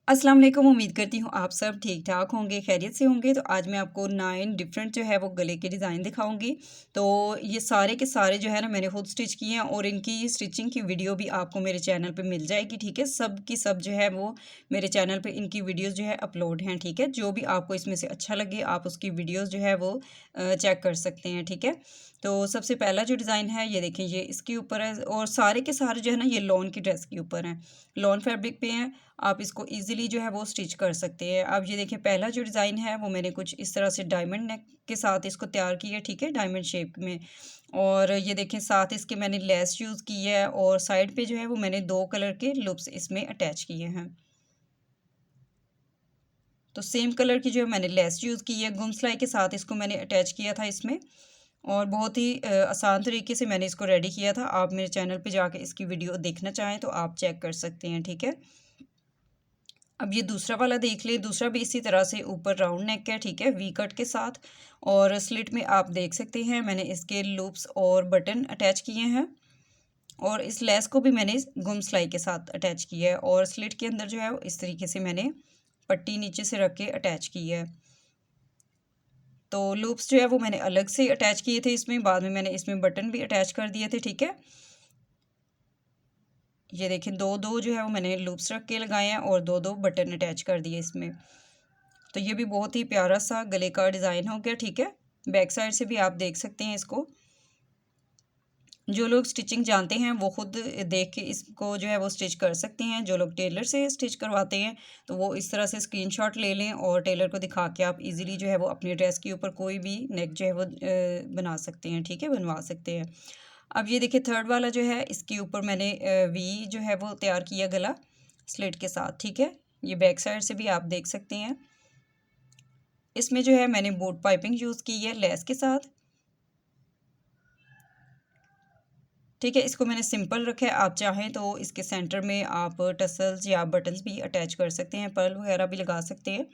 अस्सलाम वालेकुम। उम्मीद करती हूँ आप सब ठीक ठाक होंगे, खैरियत से होंगे। तो आज मैं आपको 9 डिफरेंट जो है वो गले के डिज़ाइन दिखाऊंगी। तो ये सारे के सारे जो है ना मैंने खुद स्टिच किए हैं और इनकी स्टिचिंग की वीडियो भी आपको मेरे चैनल पे मिल जाएगी। ठीक है, सब की सब जो है वो मेरे चैनल पे इनकी वीडियोस जो है अपलोड हैं। ठीक है, जो भी आपको इसमें से अच्छा लगे आप उसकी वीडियोज़ जो है वो चेक कर सकते हैं। ठीक है, तो सबसे पहला जो डिज़ाइन है ये देखें, ये इसके ऊपर है और सारे के सारे जो है ना ये लॉन की ड्रेस के ऊपर हैं, लॉन फैब्रिक पे हैं। आप इसको इजीली जो है वो स्टिच कर सकते हैं। अब ये देखिए, पहला जो डिज़ाइन है वो मैंने कुछ इस तरह से डायमंड नेक के साथ इसको तैयार किया है। ठीक है, डायमंड शेप में। और ये देखें, साथ इसके मैंने लेस यूज़ की है और साइड पे जो है वो मैंने 2 कलर के लूप्स इसमें अटैच किए हैं। तो सेम कलर की जो मैंने लेस यूज़ की है, गुम सिलाई के साथ इसको मैंने अटैच किया था इसमें। और बहुत ही आसान तरीके से मैंने इसको रेडी किया था। आप मेरे चैनल पे जाके इसकी वीडियो देखना चाहें तो आप चेक कर सकते हैं। ठीक है, अब ये दूसरा वाला देख लें। दूसरा भी इसी तरह से ऊपर राउंड नेक है। ठीक है, वी कट के साथ। और स्लिट में आप देख सकते हैं मैंने इसके लूप्स और बटन अटैच किए हैं और इस लेस को भी मैंने गुम सिलाई के साथ अटैच किया है। और स्लिट के अंदर जो है इस तरीके से मैंने पट्टी नीचे से रख के अटैच की है। तो लूप्स जो है वो मैंने अलग से अटैच किए थे इसमें, बाद में मैंने इसमें बटन भी अटैच कर दिए थे। ठीक है, ये देखें, दो दो जो है वो मैंने लूप्स रख के लगाए हैं और दो दो बटन अटैच कर दिए इसमें। तो ये भी बहुत ही प्यारा सा गले का डिज़ाइन हो गया। ठीक है, बैक साइड से भी आप देख सकते हैं इसको। जो लोग स्टिचिंग जानते हैं वो खुद देख के इसको जो है वो स्टिच कर सकते हैं। जो लोग टेलर से स्टिच करवाते हैं तो वो इस तरह से स्क्रीनशॉट ले लें और टेलर को दिखा के आप इजीली जो है वो अपनी ड्रेस के ऊपर कोई भी नेक जो है वो बना सकते हैं। ठीक है, बनवा सकते हैं। अब ये देखिए, थर्ड वाला जो है इसके ऊपर मैंने वी जो है वो तैयार किया गला स्लिट के साथ। ठीक है, ये बैक साइड से भी आप देख सकते हैं। इसमें जो है मैंने बोट पाइपिंग यूज़ की है लेस के साथ। ठीक है, इसको मैंने सिंपल रखा है। आप चाहें तो इसके सेंटर में आप टसल्स या बटन्स भी अटैच कर सकते हैं, पर्ल वगैरह भी लगा सकते हैं।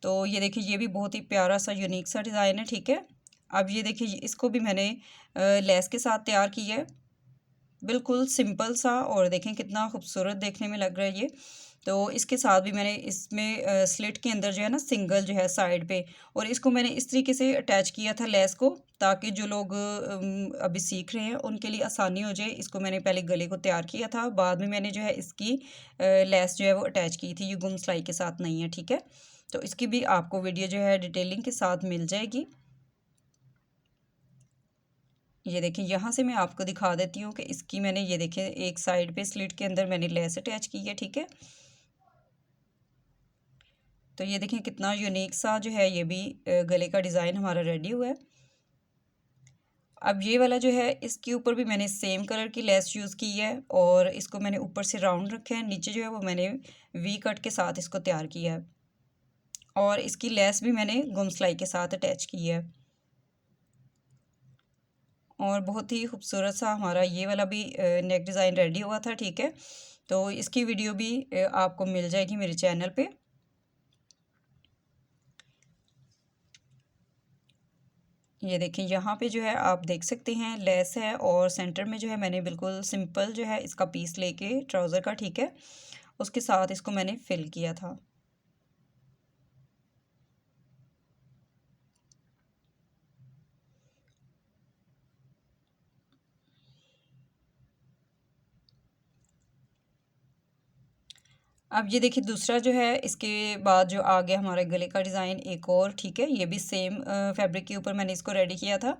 तो ये देखिए, ये भी बहुत ही प्यारा सा यूनिक सा डिज़ाइन है। ठीक है, अब ये देखिए, इसको भी मैंने लेस के साथ तैयार किया है, बिल्कुल सिंपल सा। और देखें कितना खूबसूरत देखने में लग रहा है ये। तो इसके साथ भी मैंने इसमें स्लिट के अंदर जो है ना सिंगल जो है साइड पे, और इसको मैंने इस तरीके से अटैच किया था लेस को, ताकि जो लोग अभी सीख रहे हैं उनके लिए आसानी हो जाए। इसको मैंने पहले गले को तैयार किया था, बाद में मैंने जो है इसकी लेस जो है वो अटैच की थी। ये गुम सिलाई के साथ नहीं है। ठीक है, तो इसकी भी आपको वीडियो जो है डिटेलिंग के साथ मिल जाएगी। ये देखिए, यहाँ से मैं आपको दिखा देती हूँ कि इसकी मैंने, ये देखिए, एक साइड पे स्लिट के अंदर मैंने लेस अटैच की है। ठीक है, तो ये देखें कितना यूनिक सा जो है ये भी गले का डिज़ाइन हमारा रेडी हुआ है। अब ये वाला जो है इसके ऊपर भी मैंने सेम कलर की लेस यूज़ की है और इसको मैंने ऊपर से राउंड रखे हैं, नीचे जो है वो मैंने वी कट के साथ इसको तैयार किया है और इसकी लेस भी मैंने गुम सिलाई के साथ अटैच की है। और बहुत ही खूबसूरत सा हमारा ये वाला भी नेक डिज़ाइन रेडी हुआ था। ठीक है, तो इसकी वीडियो भी आपको मिल जाएगी मेरे चैनल पे। ये देखिए, यहाँ पे जो है आप देख सकते हैं लेस है और सेंटर में जो है मैंने बिल्कुल सिंपल जो है इसका पीस लेके ट्राउज़र का, ठीक है, उसके साथ इसको मैंने फिल किया था। अब ये देखिए, दूसरा जो है इसके बाद जो आ गया हमारे गले का डिज़ाइन एक और। ठीक है, ये भी सेम फैब्रिक के ऊपर मैंने इसको रेडी किया था।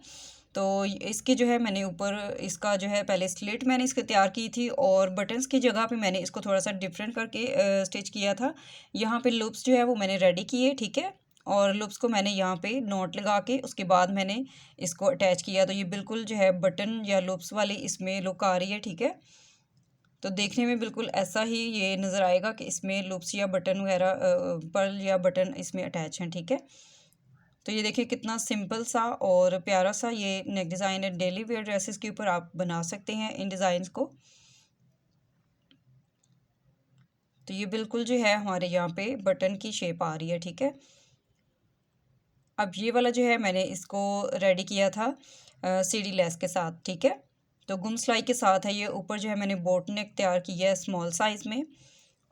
तो इसके जो है मैंने ऊपर इसका जो है पहले स्लिट मैंने इसके तैयार की थी और बटन्स की जगह पे मैंने इसको थोड़ा सा डिफरेंट करके स्टिच किया था। यहाँ पे लूप्स जो है वो मैंने रेडी किए। ठीक है, और लूप्स को मैंने यहाँ पे नॉट लगा के उसके बाद मैंने इसको अटैच किया। तो ये बिल्कुल जो है बटन या लूप्स वाली इसमें लुक आ रही है। ठीक है, तो देखने में बिल्कुल ऐसा ही ये नज़र आएगा कि इसमें लूप्स या बटन वगैरह पर्ल या बटन इसमें अटैच हैं। ठीक है, तो ये देखिए कितना सिंपल सा और प्यारा सा ये नेक डिज़ाइन है। डेली वेयर ड्रेसेस के ऊपर आप बना सकते हैं इन डिज़ाइंस को। तो ये बिल्कुल जो है हमारे यहाँ पे बटन की शेप आ रही है। ठीक है, अब ये वाला जो है मैंने इसको रेडी किया था सीढ़ी लेस के साथ। ठीक है, तो गुम सिलाई के साथ है ये। ऊपर जो है मैंने बोट नेक तैयार की है स्मॉल साइज़ में